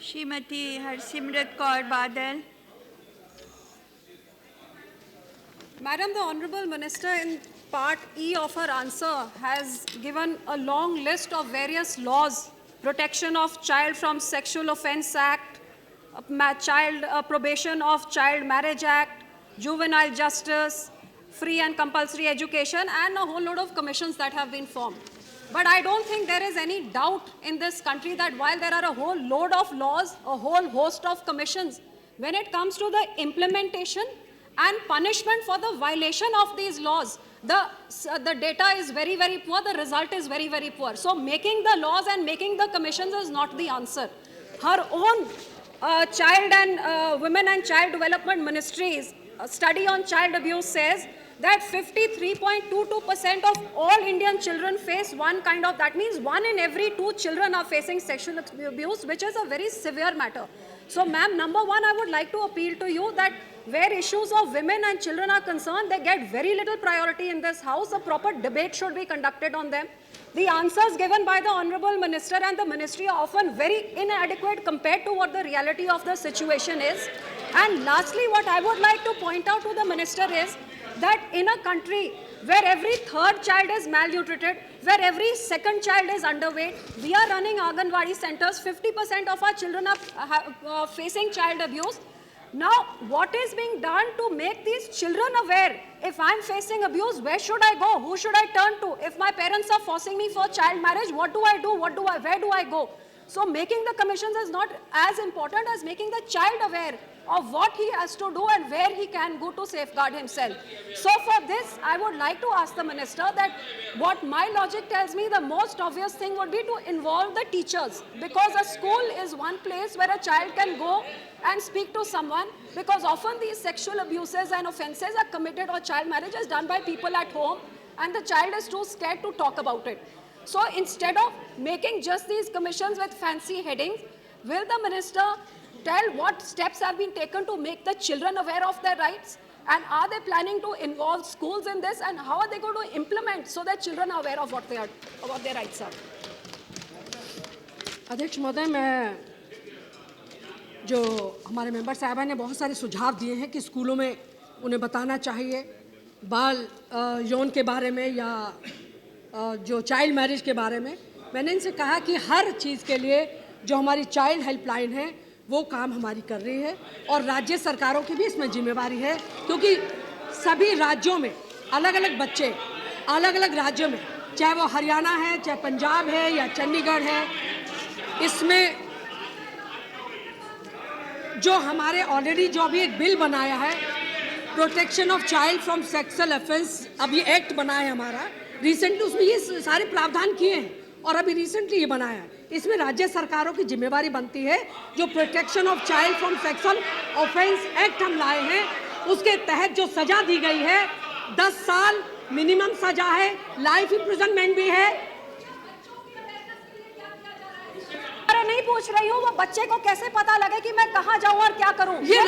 Shrimati Harsimrat Kaur Badal. Madam, the Honourable Minister in Part E of her answer has given a long list of various laws: Protection of Child from Sexual Offence Act, Probation of Child Marriage Act, Juvenile Justice, Free and Compulsory Education, and a whole load of commissions that have been formed. But I don't think there is any doubt in this country that while there are a whole load of laws, a whole host of commissions, when it comes to the implementation and punishment for the violation of these laws, the data is very, very poor, the result is very, very poor. So making the laws and making the commissions is not the answer. Her own Child and Women and Child Development Ministry's study on child abuse says that 53.22% of all Indian children face one kind of, that means 1 in every 2 children are facing sexual abuse, which is a very severe matter. So ma'am, number one, I would like to appeal to you that where issues of women and children are concerned, they get very little priority in this house. A proper debate should be conducted on them. The answers given by the Honourable Minister and the Ministry are often very inadequate compared to what the reality of the situation is. And lastly, what I would like to point out to the Minister is that in a country where every third child is malnutrited, where every second child is underweight, we are running Anganwadi centers, 50% of our children are facing child abuse. Now, what is being done to make these children aware? If I'm facing abuse, where should I go? Who should I turn to? If my parents are forcing me for child marriage, what do I do? Where do I go? So making the commissions is not as important as making the child aware of what he has to do and where he can go to safeguard himself. So for this, I would like to ask the Minister that what my logic tells me, the most obvious thing would be to involve the teachers, because a school is one place where a child can go and speak to someone, because often these sexual abuses and offences are committed, or child marriage is done by people at home and the child is too scared to talk about it. So instead of making just these commissions with fancy headings, will the Minister tell what steps have been taken to make the children aware of their rights? And are they planning to involve schools in this? And how are they going to implement so that children are aware of what their rights are? अध्यक्ष महोदय, मैं जो हमारे member साहिबा ने बहुत सारे सुझाव दिए हैं कि स्कूलों में उन्हें बताना चाहिए बाल यौन के बारे में या जो चाइल्ड मैरिज के बारे में। मैंने इनसे कहा कि हर चीज़ के लिए जो हमारी चाइल्ड हेल्पलाइन है वो काम हमारी कर रही है, और राज्य सरकारों की भी इसमें जिम्मेवारी है, क्योंकि सभी राज्यों में अलग अलग बच्चे, अलग अलग राज्यों में, चाहे वो हरियाणा है, चाहे पंजाब है या चंडीगढ़ है, इसमें जो हमारे ऑलरेडी जो अभी एक बिल बनाया है, protection of child from sexual offence, अब ये एक्ट बना है हमारा रिसेंटली, उसमें ये सारे प्रावधान किए हैं और अभी रिसेंटली ये बनाया है। इसमें राज्य सरकारों की जिम्मेवारी बनती है। जो protection of child from sexual offence act हम लाए हैं, उसके तहत जो सजा दी गई है 10 साल मिनिमम सजा है, लाइफ इम्प्रिजनमेंट भी है। अरे नहीं पूछ रही हूँ, वो बच्चे को कैसे पता लगे कि मैं कहाँ जाऊँ और क्या करूँ? ये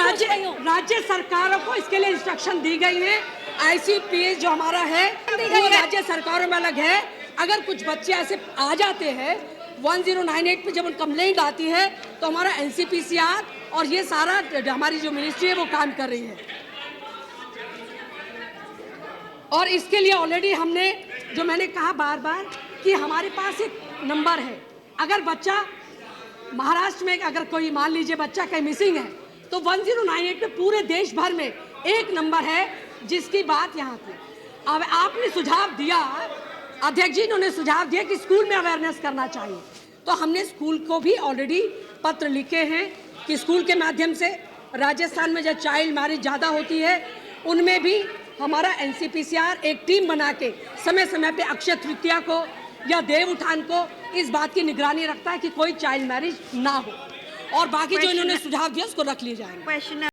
राज्य सरकारों को इसके लिए इंस्ट्रक्शन दी गई है। ICPS जो हमारा है वो राज्य सरकारों में अलग है। अगर कुछ बच्चे ऐसे आ जाते हैं 1098 पे जब कंप्लेंट आती है तो हमारा NCPCR और ये सारा हमारी जो मिनिस्ट्री है वो काम कर रही है, और इसके लिए ऑलरेडी हमने, जो मैंने कहा बार बार कि हमारे पास एक नंबर है। अगर बच्चा महाराष्ट्र में, अगर कोई मान लीजिए बच्चा कहीं मिसिंग है, तो 1098 पे पूरे देश भर में एक नंबर है जिसकी बात यहाँ की। अब आपने सुझाव दिया, अध्यक्ष जी इन्होंने सुझाव दिया कि स्कूल में अवेयरनेस करना चाहिए, तो हमने स्कूल को भी ऑलरेडी पत्र लिखे हैं कि स्कूल के माध्यम से राजस्थान में जो चाइल्ड मैरिज ज़्यादा होती है उनमें भी हमारा NCPCR एक टीम बना के समय समय पे अक्षय तृतीया को या देव उठान को इस बात की निगरानी रखता है कि कोई चाइल्ड मैरिज ना हो, और बाकी जो इन्होंने सुझाव दिया उसको रख लिए जाएंगे।